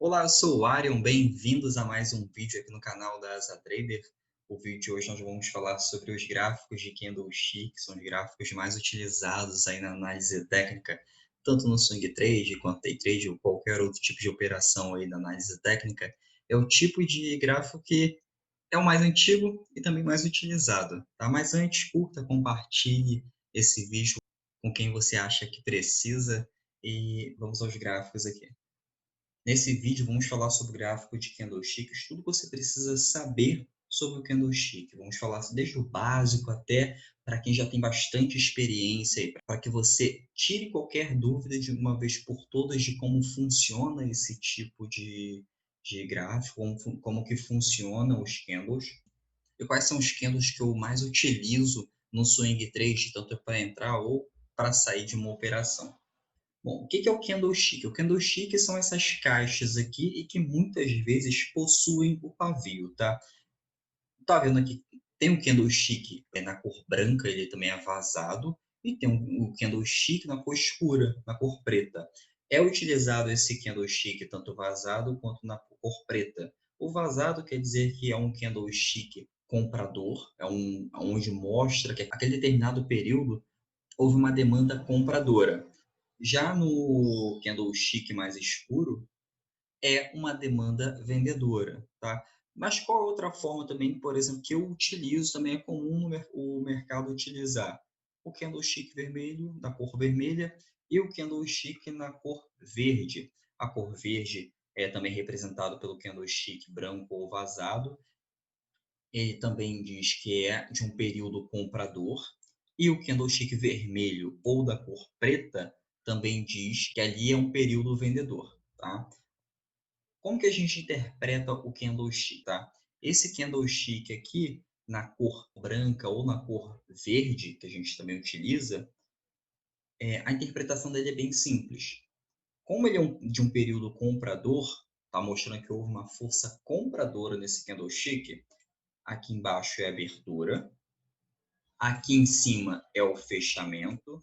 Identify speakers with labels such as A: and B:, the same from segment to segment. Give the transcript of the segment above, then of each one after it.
A: Olá, eu sou o Arion, bem-vindos a mais um vídeo aqui no canal da Asa Trader. O vídeo de hoje nós vamos falar sobre os gráficos de candlestick, que são os gráficos mais utilizados aí na análise técnica, tanto no swing trade quanto day trade ou qualquer outro tipo de operação aí na análise técnica. É o tipo de gráfico que é o mais antigo e também mais utilizado, tá? Mas antes, curta, compartilhe esse vídeo com quem você acha que precisa e vamos aos gráficos aqui. Nesse vídeo, vamos falar sobre o gráfico de candlesticks, tudo que você precisa saber sobre o candlestick. Vamos falar desde o básico até para quem já tem bastante experiência, para que você tire qualquer dúvida de uma vez por todas de como funciona esse tipo de gráfico, como que funcionam os candles e quais são os candles que eu mais utilizo no swing trade, tanto para entrar ou para sair de uma operação. Bom, o que é o candlestick? O candlestick são essas caixas aqui e que muitas vezes possuem o pavio, tá? Tá vendo aqui? Tem um candlestick na cor branca, ele também é vazado, e tem o candlestick na cor escura, na cor preta. É utilizado esse candlestick tanto vazado quanto na cor preta. O vazado quer dizer que é um candlestick comprador, onde mostra que aquele determinado período houve uma demanda compradora. Já no candlestick mais escuro, é uma demanda vendedora, tá? Mas qual outra forma também, por exemplo, que eu utilizo, também é comum o mercado utilizar? O candlestick vermelho, da cor vermelha, e o candlestick na cor verde. A cor verde é também representado pelo candlestick branco ou vazado. Ele também diz que é de um período comprador. E o candlestick vermelho ou da cor preta também diz que ali é um período vendedor, tá? Como que a gente interpreta o candlestick, tá? Esse candlestick aqui, na cor branca ou na cor verde, que a gente também utiliza, a interpretação dele é bem simples. Como ele é de um período comprador, está mostrando que houve uma força compradora nesse candlestick, aqui embaixo é a abertura, aqui em cima é o fechamento,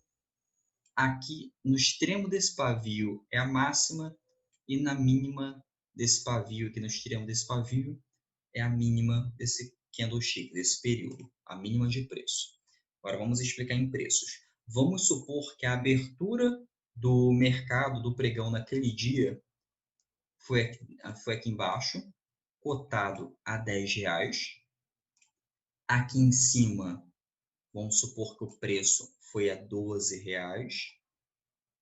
A: aqui no extremo desse pavio é a máxima e na mínima desse pavio, aqui no extremo desse pavio, é a mínima desse candlestick, desse período, a mínima de preço. Agora vamos explicar em preços. Vamos supor que a abertura do mercado do pregão naquele dia foi aqui embaixo, cotado a R$ 10. Aqui em cima, vamos supor que o preço foi a R$ 12.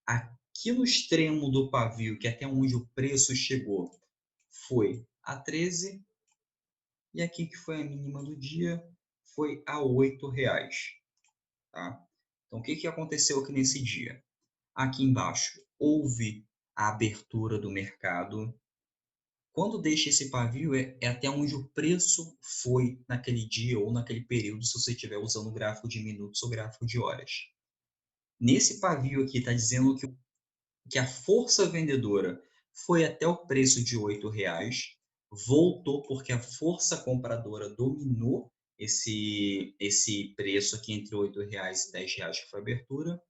A: Aqui no extremo do pavio, que é até onde o preço chegou, foi a 13. E aqui que foi a mínima do dia, foi a R$ 8. Tá? Então, o que aconteceu aqui nesse dia? Aqui embaixo, houve a abertura do mercado. Quando deixa esse pavio, é até onde o preço foi naquele dia ou naquele período, se você estiver usando o gráfico de minutos ou gráfico de horas. Nesse pavio aqui, está dizendo que a força vendedora foi até o preço de R$ 8, voltou porque a força compradora dominou esse preço aqui entre R$ 8 e R$ 10, que foi a abertura.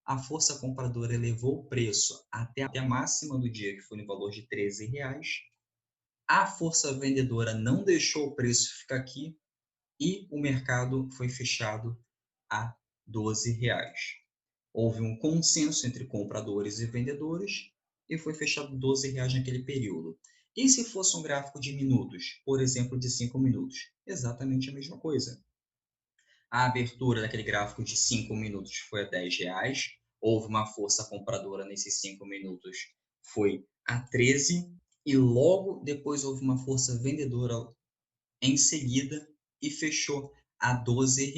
A: A força compradora elevou o preço até a máxima do dia, que foi no valor de R$ 13. A força vendedora não deixou o preço ficar aqui e o mercado foi fechado a R$ 12. Houve um consenso entre compradores e vendedores e foi fechado R$ 12 naquele período. E se fosse um gráfico de minutos, por exemplo, de 5 minutos? Exatamente a mesma coisa. A abertura daquele gráfico de 5 minutos foi a R$ 10. Houve uma força compradora nesses 5 minutos, foi a 13. E logo depois houve uma força vendedora em seguida e fechou a R$ 12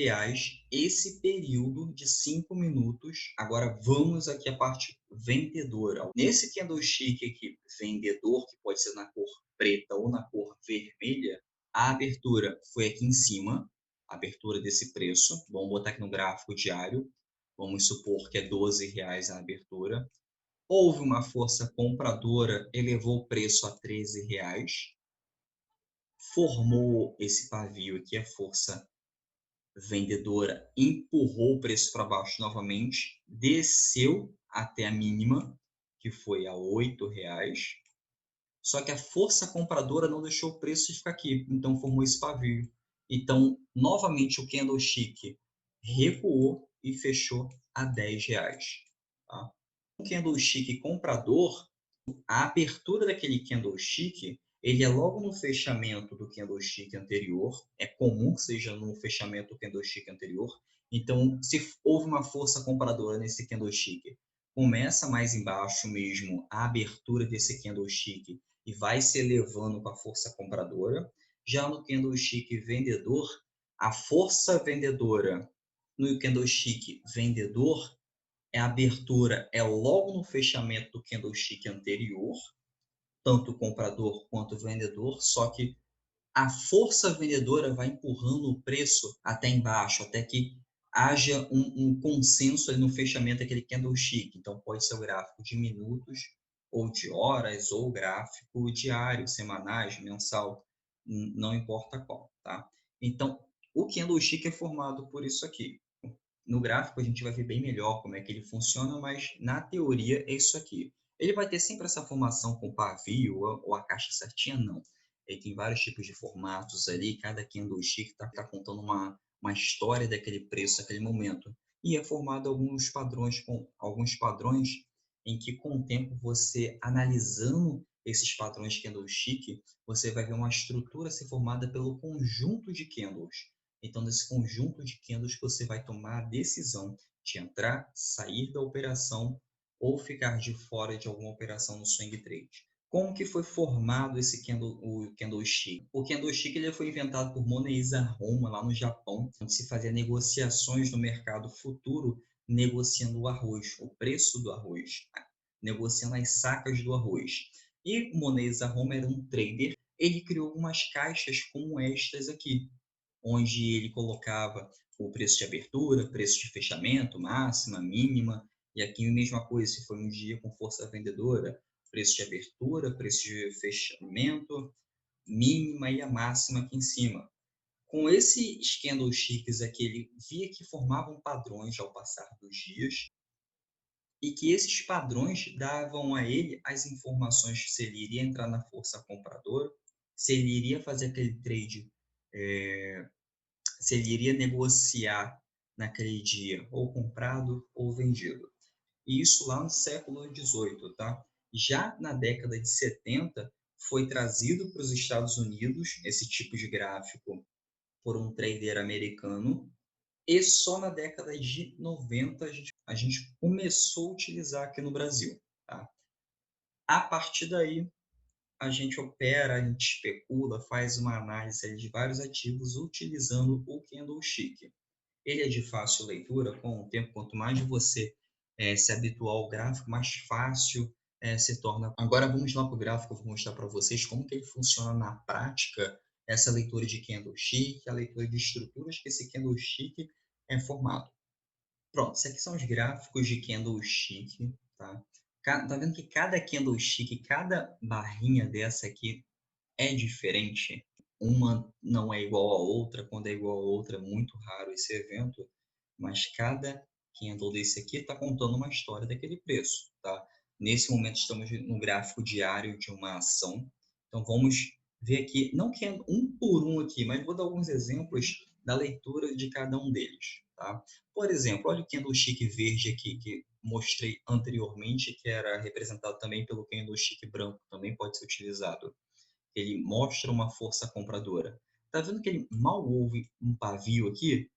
A: esse período de 5 minutos. Agora vamos aqui à parte vendedora. Nesse candlestick aqui, vendedor, que pode ser na cor preta ou na cor vermelha, a abertura foi aqui em cima, a abertura desse preço. Vamos botar aqui no gráfico diário. Vamos supor que é R$ 12 a abertura. Houve uma força compradora, elevou o preço a R$ 13, formou esse pavio aqui, a força vendedora empurrou o preço para baixo novamente, desceu até a mínima, que foi a R$ 8. Só que a força compradora não deixou o preço ficar aqui, então formou esse pavio. Então, novamente, o candlestick recuou e fechou a R$ 10. Tá? O candlestick comprador, a abertura daquele candlestick, ele é logo no fechamento do candlestick anterior, é comum que seja no fechamento do candlestick anterior. Então, se houve uma força compradora nesse candlestick, começa mais embaixo mesmo a abertura desse candlestick e vai se elevando com a força compradora. Já no candlestick vendedor, a força vendedora no candlestick vendedor a abertura é logo no fechamento do candlestick anterior, tanto o comprador quanto o vendedor, só que a força vendedora vai empurrando o preço até embaixo, até que haja um consenso ali no fechamento daquele candlestick. Então, pode ser o gráfico de minutos, ou de horas, ou o gráfico diário, semanais, mensal, não importa qual, tá? Então, o candlestick é formado por isso aqui. No gráfico a gente vai ver bem melhor como é que ele funciona, mas na teoria é isso aqui. Ele vai ter sempre essa formação com pavio ou a caixa certinha? Não. Ele tem vários tipos de formatos ali, cada candlestick está contando uma história daquele preço, daquele momento. E é formado alguns padrões em que com o tempo você analisando esses padrões de candlestick, você vai ver uma estrutura ser formada pelo conjunto de candles. Então, nesse conjunto de candles que você vai tomar a decisão de entrar, sair da operação ou ficar de fora de alguma operação no swing trade. Como que foi formado o candlestick? O candlestick ele foi inventado por Moneiza Homa, lá no Japão, onde se fazia negociações no mercado futuro, negociando o arroz, o preço do arroz, negociando as sacas do arroz. E Moneiza Homa era um trader, ele criou algumas caixas como estas aqui, onde ele colocava o preço de abertura, preço de fechamento, máxima, mínima, e aqui a mesma coisa, se foi um dia com força vendedora, preço de abertura, preço de fechamento, mínima e a máxima aqui em cima. Com esses candlesticks aqui, ele via que formavam padrões ao passar dos dias e que esses padrões davam a ele as informações se ele iria entrar na força compradora, se ele iria fazer aquele trade se ele iria negociar naquele dia, ou comprado ou vendido. E isso lá no século XVIII, tá? Já na década de 70, foi trazido para os Estados Unidos esse tipo de gráfico por um trader americano, e só na década de 90 a gente começou a utilizar aqui no Brasil, tá? A partir daí, a gente opera, a gente especula, faz uma análise de vários ativos utilizando o candlestick. Ele é de fácil leitura, com o tempo, quanto mais você se habituar ao gráfico, mais fácil se torna. Agora vamos lá para o gráfico, eu vou mostrar para vocês como que ele funciona na prática, essa leitura de candlestick, a leitura de estruturas que esse candlestick é formado. Pronto, esses aqui são os gráficos de candlestick, tá? Tá vendo que cada candlestick, cada barrinha dessa aqui é diferente? Uma não é igual à outra, quando é igual à outra é muito raro esse evento, mas cada candle desse aqui está contando uma história daquele preço, tá? Nesse momento estamos no gráfico diário de uma ação, então vamos ver aqui, não candle um por um aqui, mas vou dar alguns exemplos da leitura de cada um deles, tá? Por exemplo, olha o candlestick verde aqui que mostrei anteriormente, que era representado também pelo candlestick branco, também pode ser utilizado. Ele mostra uma força compradora. Tá vendo que ele mal houve um pavio aqui?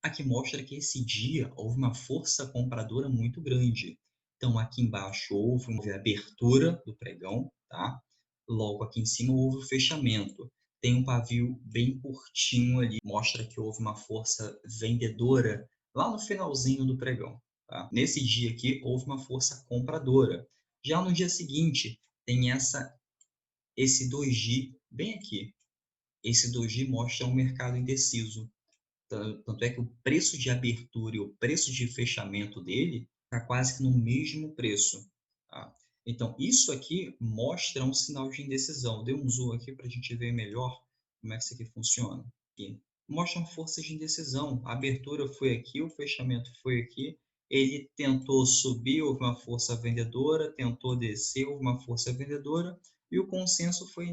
A: Aqui mostra que esse dia houve uma força compradora muito grande. Então, aqui embaixo houve uma abertura do pregão, tá? Logo aqui em cima houve o fechamento. Tem um pavio bem curtinho ali, mostra que houve uma força vendedora lá no finalzinho do pregão. Tá? Nesse dia aqui houve uma força compradora. Já no dia seguinte, tem esse doji bem aqui. Esse doji mostra um mercado indeciso. Tanto é que o preço de abertura e o preço de fechamento dele está quase que no mesmo preço. Tá? Então, isso aqui mostra um sinal de indecisão. Dê um zoom aqui para a gente ver melhor como é que isso aqui funciona. Aqui. Mostra forças de indecisão. A abertura foi aqui, o fechamento foi aqui. Ele tentou subir, houve uma força vendedora, tentou descer, houve uma força vendedora. e o consenso foi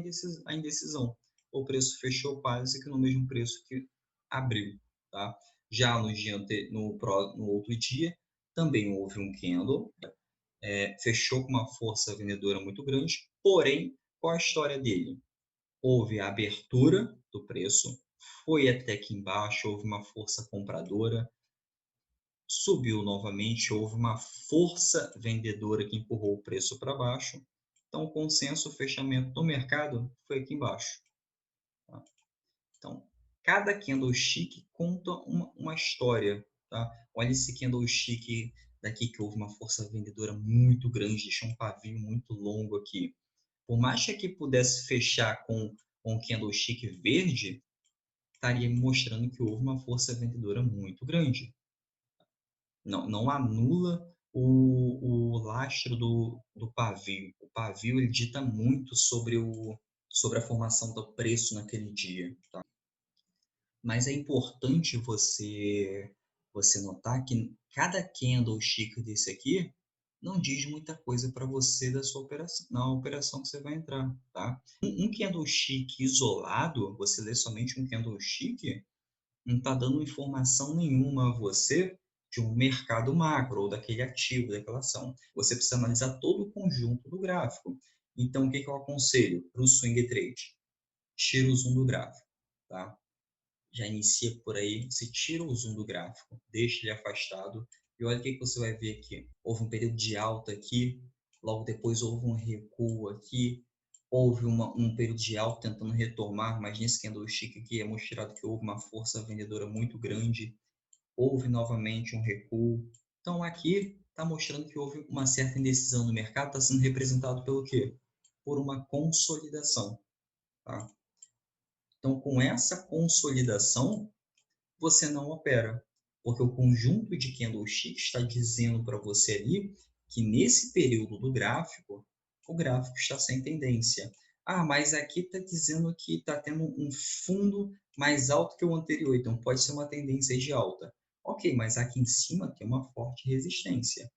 A: a indecisão. O preço fechou quase que no mesmo preço que abriu, tá? Já no outro dia, também houve um candle, fechou com uma força vendedora muito grande, porém, qual a história dele? Houve a abertura do preço, foi até aqui embaixo, houve uma força compradora, subiu novamente, houve uma força vendedora que empurrou o preço para baixo. Então, o consenso, o fechamento do mercado foi aqui embaixo. Tá? Então, cada candlestick conta uma história. Tá? Olha esse candlestick daqui que houve uma força vendedora muito grande, deixou um pavio muito longo aqui. Por mais que aqui pudesse fechar com um candlestick verde, estaria mostrando que houve uma força vendedora muito grande. Não anula o lastro do pavio. O pavio ele dita muito sobre a formação do preço naquele dia. Tá? Mas é importante você notar que cada candlestick desse aqui não diz muita coisa para você da sua operação, na operação que você vai entrar, tá? Um candlestick isolado, você lê somente um candlestick, não está dando informação nenhuma a você de um mercado macro ou daquele ativo, daquela ação. Você precisa analisar todo o conjunto do gráfico. Então, o que eu aconselho para o swing trade? Tira o zoom do gráfico, tá? Já inicia por aí, você tira o zoom do gráfico, deixa ele afastado e olha o que você vai ver aqui. Houve um período de alta aqui, logo depois houve um recuo aqui, houve um período de alta tentando retomar, mas nesse candlestick aqui é mostrado que houve uma força vendedora muito grande, houve novamente um recuo. Então aqui está mostrando que houve uma certa indecisão no mercado, está sendo representado pelo quê? Por uma consolidação. Tá? Então, com essa consolidação, você não opera, porque o conjunto de candlesticks está dizendo para você ali que nesse período do gráfico, o gráfico está sem tendência. Ah, mas aqui está dizendo que está tendo um fundo mais alto que o anterior, então pode ser uma tendência de alta. Ok, mas aqui em cima tem uma forte resistência.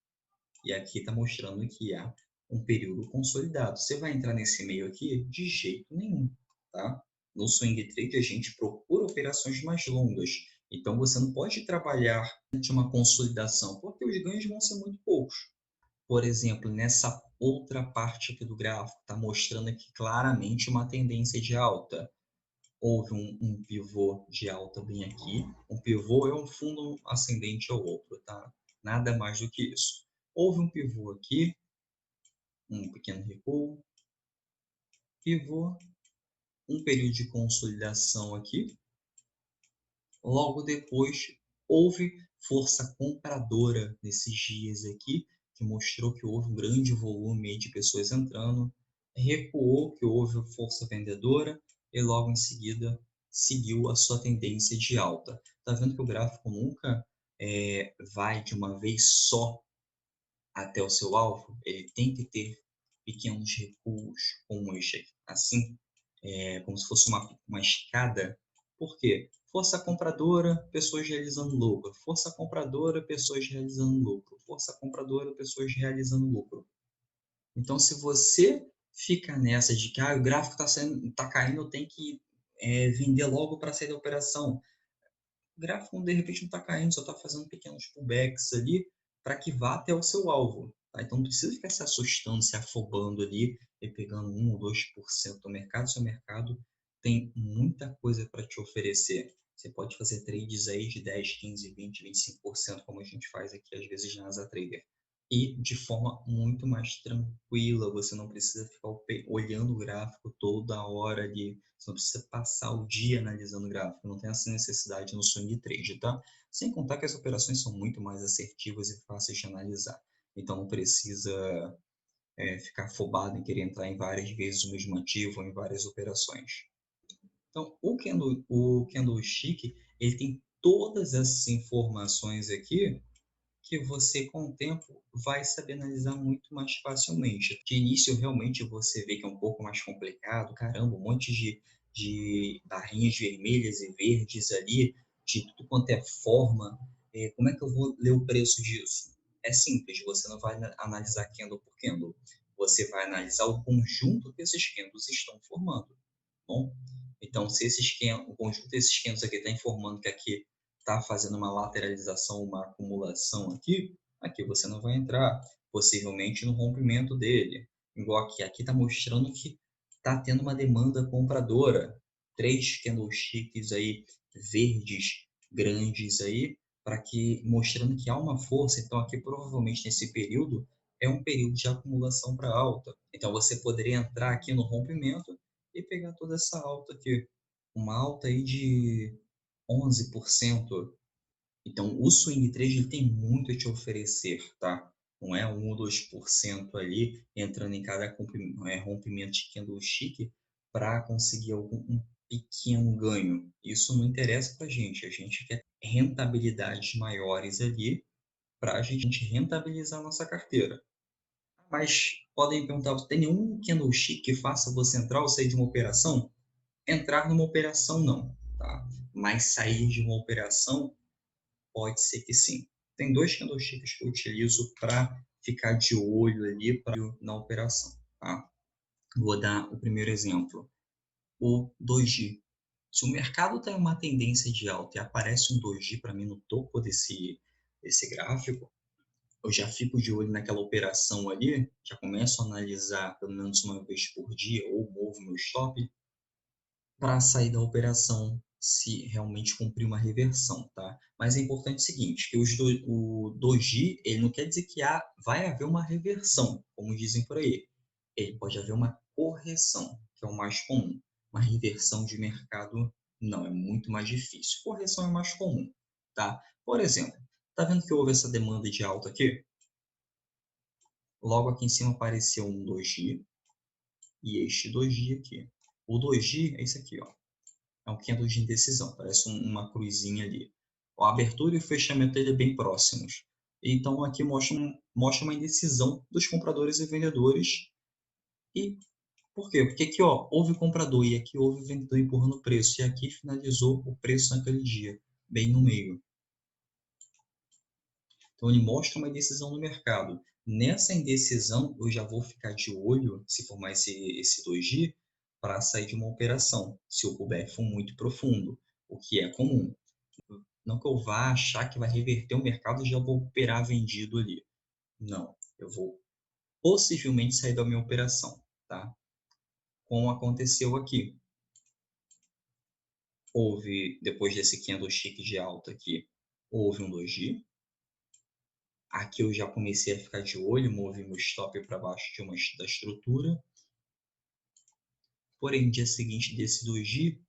A: E aqui está mostrando que há um período consolidado. Você vai entrar nesse meio aqui? De jeito nenhum, tá? No swing trade, a gente procura operações mais longas. Então, você não pode trabalhar de uma consolidação, porque os ganhos vão ser muito poucos. Por exemplo, nessa outra parte aqui do gráfico, está mostrando aqui claramente uma tendência de alta. Houve um pivô de alta bem aqui. Um pivô é um fundo ascendente ao outro, tá? Nada mais do que isso. Houve um pivô aqui, um pequeno recuo, pivô, um período de consolidação aqui. Logo depois, houve força compradora nesses dias aqui, que mostrou que houve um grande volume de pessoas entrando, recuou, que houve força vendedora, e logo em seguida seguiu a sua tendência de alta. Está vendo que o gráfico nunca vai de uma vez só até o seu alvo? Ele tem que ter pequenos recuos como este aqui, assim, como se fosse uma escada. Por quê? Força compradora, pessoas realizando lucro. Força compradora, pessoas realizando lucro. Força compradora, pessoas realizando lucro. Então, se você fica nessa de que o gráfico está caindo, eu tenho que vender logo para sair da operação. O gráfico, de repente, não está caindo, só está fazendo pequenos pullbacks ali para que vá até o seu alvo. Tá? Então, não precisa ficar se assustando, se afobando ali e pegando 1 ou 2% do mercado. Seu mercado tem muita coisa para te oferecer. Você pode fazer trades aí de 10, 15, 20, 25%, como a gente faz aqui às vezes na Asa Trader. E de forma muito mais tranquila, você não precisa ficar olhando o gráfico toda hora ali, você não precisa passar o dia analisando o gráfico, não tem essa necessidade no swing trade, tá? Sem contar que as operações são muito mais assertivas e fáceis de analisar, então não precisa ficar afobado em querer entrar em várias vezes o mesmo ativo ou em várias operações. Então, o candlestick, ele tem todas essas informações aqui que você, com o tempo, vai saber analisar muito mais facilmente. De início, realmente, você vê que é um pouco mais complicado. Caramba, um monte de barrinhas vermelhas e verdes ali, de tudo quanto é forma. Como é que eu vou ler o preço disso? É simples, você não vai analisar candle por candle. você vai analisar o conjunto que esses candles estão formando, tá bom? Então, se o conjunto desses candles aqui está informando que aqui está fazendo uma lateralização, uma acumulação aqui você não vai entrar, possivelmente no rompimento dele. Igual aqui está mostrando que está tendo uma demanda compradora. 3 candlesticks aí verdes grandes aí, para que mostrando que há uma força. Então aqui provavelmente nesse período é um período de acumulação para alta. Então você poderia entrar aqui no rompimento e pegar toda essa alta aqui, uma alta aí de 11%. Então, o swing trade ele tem muito a te oferecer, tá? Não é 1 ou 2% ali entrando em cada rompimento de candlestick para conseguir um pequeno ganho. Isso não interessa para a gente quer rentabilidades maiores ali para a gente rentabilizar a nossa carteira. Mas podem perguntar, tem nenhum candlestick que faça você entrar ou sair de uma operação? Entrar numa operação não, tá? Mas sair de uma operação pode ser que sim. Tem 2 candlesticks que eu utilizo para ficar de olho ali na operação, tá? Vou dar o primeiro exemplo, o 2G. Se o mercado está em uma tendência de alta e aparece um 2G para mim no topo desse gráfico, eu já fico de olho naquela operação ali, já começo a analisar pelo menos uma vez por dia ou movo meu stop para sair da operação se realmente cumprir uma reversão, tá? Mas é importante o seguinte, que o doji, ele não quer dizer que vai haver uma reversão, como dizem por aí. Ele pode haver uma correção, que é o mais comum. Uma reversão de mercado, não, é muito mais difícil. Correção é mais comum, tá? Por exemplo, tá vendo que houve essa demanda de alta aqui? Logo aqui em cima apareceu um doji e este doji aqui. O doji é esse aqui, ó. É um candle de indecisão, parece uma cruzinha ali. A abertura e o fechamento dele é bem próximos. Então aqui mostra uma indecisão dos compradores e vendedores. E por quê? Porque aqui ó, houve comprador e aqui houve vendedor empurrando o preço. E aqui finalizou o preço naquele dia, bem no meio. Então ele mostra uma indecisão no mercado. Nessa indecisão, eu já vou ficar de olho, se formar esse 2G, para sair de uma operação, se o pullback for muito profundo, o que é comum. Não que eu vá achar que vai reverter o mercado e já vou operar vendido ali. Não, eu vou possivelmente sair da minha operação, tá? Como aconteceu aqui. Houve, depois desse candlestick de alta aqui, houve um 2G. Aqui eu já comecei a ficar de olho, movi meu stop para baixo da estrutura. Porém, no dia seguinte desse 2G,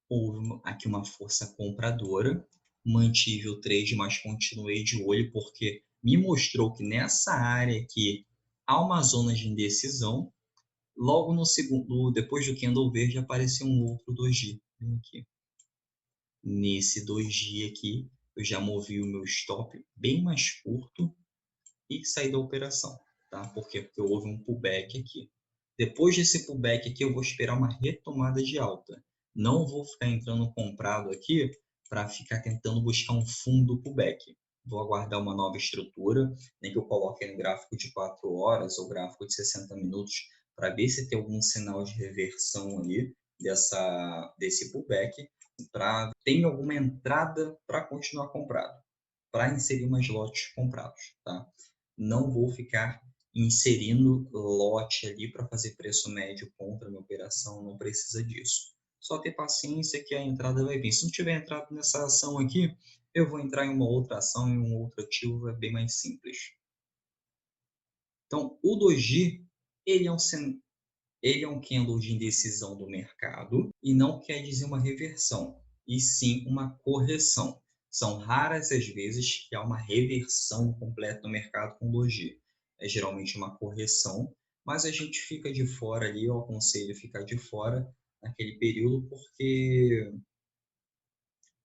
A: houve aqui uma força compradora. Mantive o trade, mas continuei de olho porque me mostrou que nessa área aqui há uma zona de indecisão. Logo no segundo, depois do candle verde, apareceu um outro 2G. Aqui. Nesse 2G aqui, eu já movi o meu stop bem mais curto e sair da operação, tá? Por quê? Porque houve um pullback aqui. Depois desse pullback aqui, eu vou esperar uma retomada de alta. Não vou ficar entrando comprado aqui para ficar tentando buscar um fundo pullback. Vou aguardar uma nova estrutura, nem que eu coloque no gráfico de 4 horas ou gráfico de 60 minutos para ver se tem algum sinal de reversão ali desse pullback, para ter alguma entrada para continuar comprado, para inserir mais lotes comprados, tá? Não vou ficar inserindo lote ali para fazer preço médio contra a minha operação, não precisa disso. Só ter paciência que a entrada vai vir. Se não tiver entrado nessa ação aqui, eu vou entrar em uma outra ação, em um outro ativo, é bem mais simples. Então, o 2G, ele é um candle de indecisão do mercado e não quer dizer uma reversão, e sim uma correção. São raras as vezes que há uma reversão completa no mercado com 2G. É geralmente uma correção, mas a gente fica de fora ali, eu aconselho ficar de fora naquele período, porque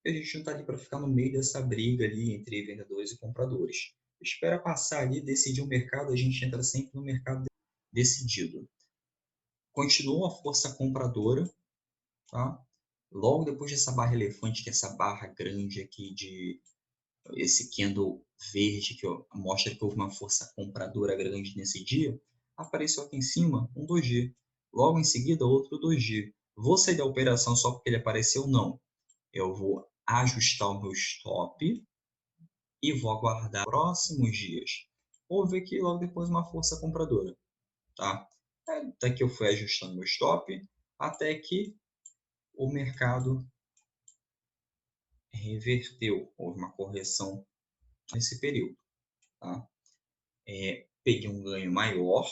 A: a gente não está ali para ficar no meio dessa briga ali entre vendedores e compradores. Espera passar ali, decidir o mercado, a gente entra sempre no mercado decidido. Continua a força compradora, tá? Logo depois dessa barra elefante, que é essa barra grande aqui de esse candle verde que mostra que houve uma força compradora grande nesse dia, apareceu aqui em cima um doji. Logo em seguida, outro doji. Vou sair da operação só porque ele apareceu? Não. Eu vou ajustar o meu stop e vou aguardar próximos dias. Houve aqui logo depois uma força compradora, tá? Até que eu fui ajustando meu stop, até que o mercado reverteu. Houve uma correção nesse período, tá? Peguei um ganho maior,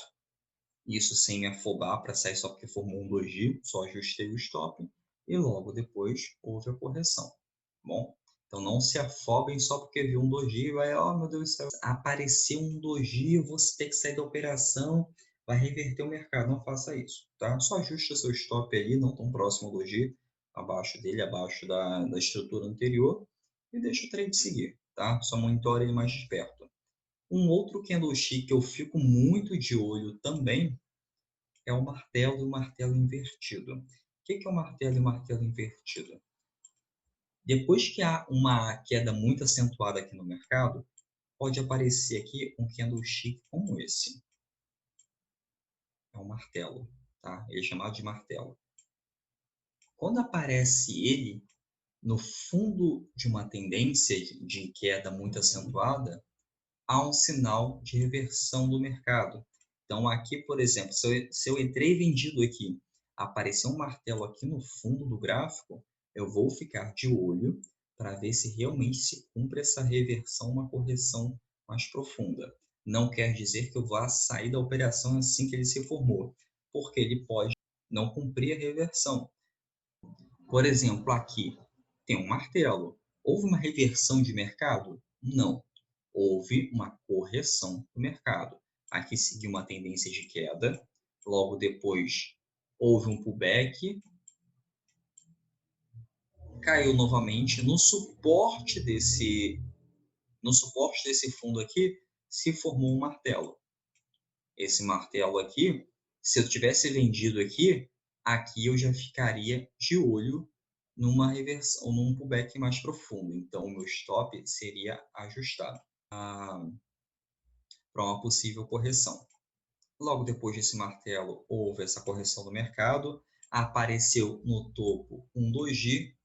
A: isso sem me afobar para sair só porque formou um doji, só ajustei o stop e logo depois houve a correção, tá bom? Então não se afoguem só porque viu um doji e vai, oh meu Deus do céu, apareceu um doji, você tem que sair da operação, vai reverter o mercado. Não faça isso, tá? Só ajuste seu stop ali, não tão próximo ao doji, abaixo dele, abaixo da estrutura anterior e deixa o trade seguir, tá? Só monitore ele mais de perto. Um outro candlestick que eu fico muito de olho também é o martelo e o martelo invertido. O que é o martelo e o martelo invertido? Depois que há uma queda muito acentuada aqui no mercado, pode aparecer aqui um candlestick como esse. É um martelo, tá? Ele é chamado de martelo. Quando aparece ele no fundo de uma tendência de queda muito acentuada, há um sinal de reversão do mercado. Então, aqui, por exemplo, se eu entrei vendido aqui, apareceu um martelo aqui no fundo do gráfico, eu vou ficar de olho para ver se realmente se cumpre essa reversão, uma correção mais profunda. Não quer dizer que eu vá sair da operação assim que ele se formou, porque ele pode não cumprir a reversão. Por exemplo, aqui tem um martelo. Houve uma reversão de mercado? Não. Houve uma correção do mercado. Aqui seguiu uma tendência de queda. Logo depois, houve um pullback. Caiu novamente no suporte desse fundo aqui, se formou um martelo. Esse martelo aqui, se eu tivesse vendido aqui, aqui eu já ficaria de olho numa reversão, num pullback mais profundo. Então, o meu stop seria ajustado para uma possível correção. Logo depois desse martelo, houve essa correção do mercado, apareceu no topo um doji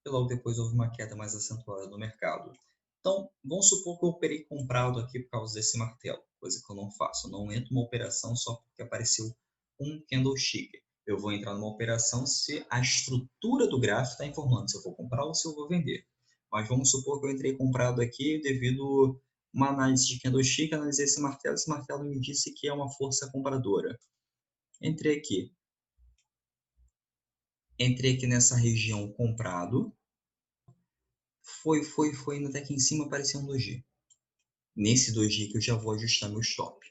A: e logo depois houve uma queda mais acentuada no mercado. Então, vamos supor que eu operei comprado aqui por causa desse martelo, coisa que eu não faço. Eu não entro numa operação só porque apareceu um candlestick. Eu vou entrar numa operação se a estrutura do gráfico está informando se eu vou comprar ou se eu vou vender. Mas vamos supor que eu entrei comprado aqui devido a uma análise de candlestick, analisei esse martelo me disse que é uma força compradora. Entrei aqui nessa região comprado, foi indo até aqui em cima, apareceu um doji. Nesse doji que eu já vou ajustar meu stop,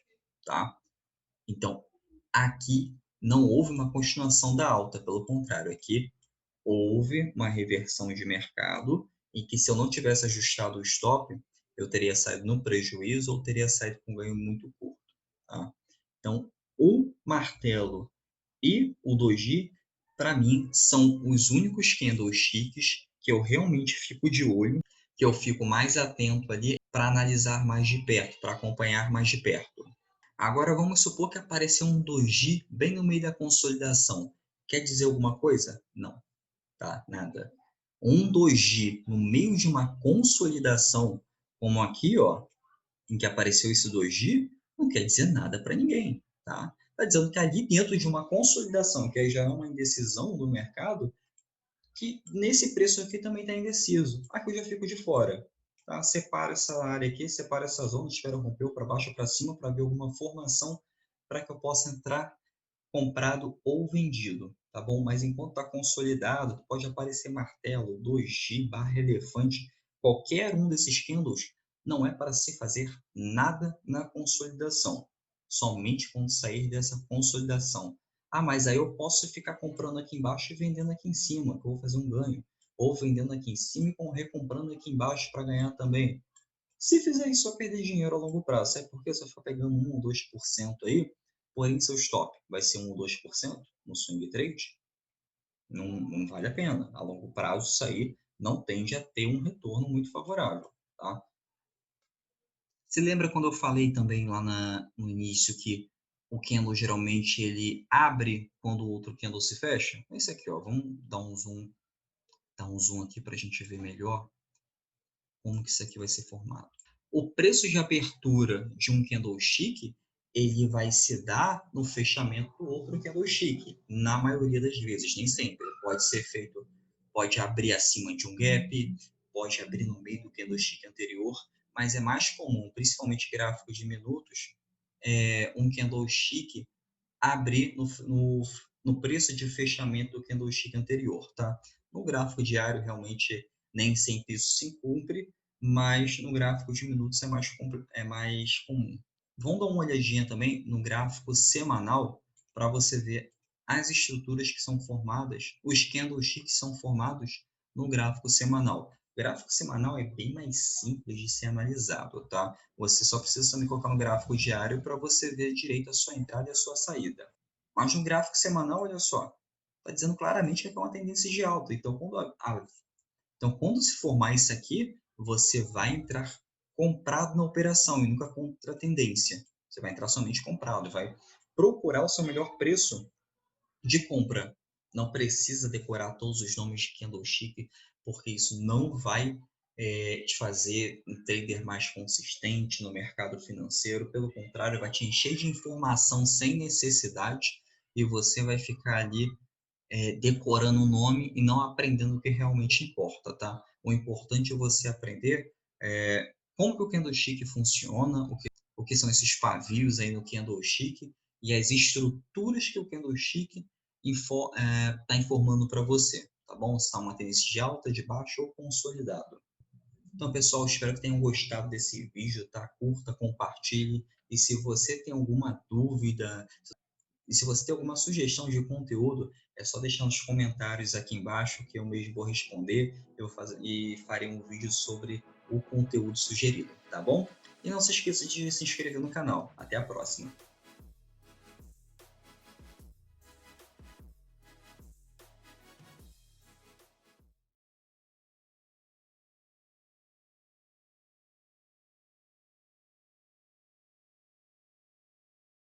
A: tá? Então, aqui não houve uma continuação da alta, pelo contrário, aqui houve uma reversão de mercado em que se eu não tivesse ajustado o stop, eu teria saído no prejuízo ou teria saído com ganho muito curto, tá? Então, o martelo e o doji, para mim, são os únicos candlesticks que eu realmente fico de olho, que eu fico mais atento ali para analisar mais de perto, para acompanhar mais de perto. Agora vamos supor que apareceu um doji bem no meio da consolidação. Quer dizer alguma coisa? Não, tá? Nada. Um doji no meio de uma consolidação, como aqui, ó, em que apareceu esse doji, não quer dizer nada para ninguém, tá? Está dizendo que ali dentro de uma consolidação, que aí já é uma indecisão do mercado, que nesse preço aqui também está indeciso. Aqui eu já fico de fora. Tá? Separa essa área aqui, separa essa zona, espera romper para baixo ou para cima para ver alguma formação para que eu possa entrar comprado ou vendido, tá bom? Mas enquanto está consolidado, pode aparecer martelo, 2G, barra elefante, qualquer um desses candles não é para se fazer nada na consolidação, somente quando sair dessa consolidação. Ah, mas aí eu posso ficar comprando aqui embaixo e vendendo aqui em cima, que eu vou fazer um ganho. Ou vendendo aqui em cima e recomprando aqui embaixo para ganhar também. Se fizer isso, só perder dinheiro a longo prazo. Sabe por quê? Você for pegando 1 ou 2% aí, porém seu stop vai ser 1 ou 2% no swing trade, não vale a pena. A longo prazo, isso aí não tende a ter um retorno muito favorável, tá? Você lembra quando eu falei também lá no início que o candle geralmente ele abre quando o outro candle se fecha? Esse aqui, ó, vamos dar um zoom aqui para a gente ver melhor como que isso aqui vai ser formado. O preço de abertura de um candlestick, ele vai se dar no fechamento do outro candlestick, na maioria das vezes, nem sempre. Pode ser feito, pode abrir acima de um gap, pode abrir no meio do candlestick anterior, mas é mais comum, principalmente gráfico de minutos, um candlestick abrir no preço de fechamento do candlestick anterior, tá? No gráfico diário, realmente, nem sempre isso se cumpre, mas no gráfico de minutos é mais comum. Vamos dar uma olhadinha também no gráfico semanal para você ver as estruturas que são formadas, os candlesticks que são formados no gráfico semanal. O gráfico semanal é bem mais simples de ser analisado, tá? Você só precisa também colocar no gráfico diário para você ver direito a sua entrada e a sua saída. Mas no gráfico semanal, olha só, está dizendo claramente que é uma tendência de alta. Então, quando se formar isso aqui, você vai entrar comprado na operação e nunca contra a tendência. Você vai entrar somente comprado, vai procurar o seu melhor preço de compra. Não precisa decorar todos os nomes de candlestick, porque isso não vai te fazer um trader mais consistente no mercado financeiro. Pelo contrário, vai te encher de informação sem necessidade e você vai ficar ali decorando o nome e não aprendendo o que realmente importa, tá? O importante é você aprender como que o candlestick funciona, o que são esses pavios aí no candlestick e as estruturas que o candlestick está informando para você, tá bom? Se está uma tendência de alta, de baixa ou consolidado. Então, pessoal, espero que tenham gostado desse vídeo, tá? Curta, compartilhe. E se você tem alguma dúvida, e se você tem alguma sugestão de conteúdo, é só deixar nos comentários aqui embaixo que eu mesmo vou responder e farei um vídeo sobre o conteúdo sugerido, tá bom? E não se esqueça de se inscrever no canal. Até a próxima!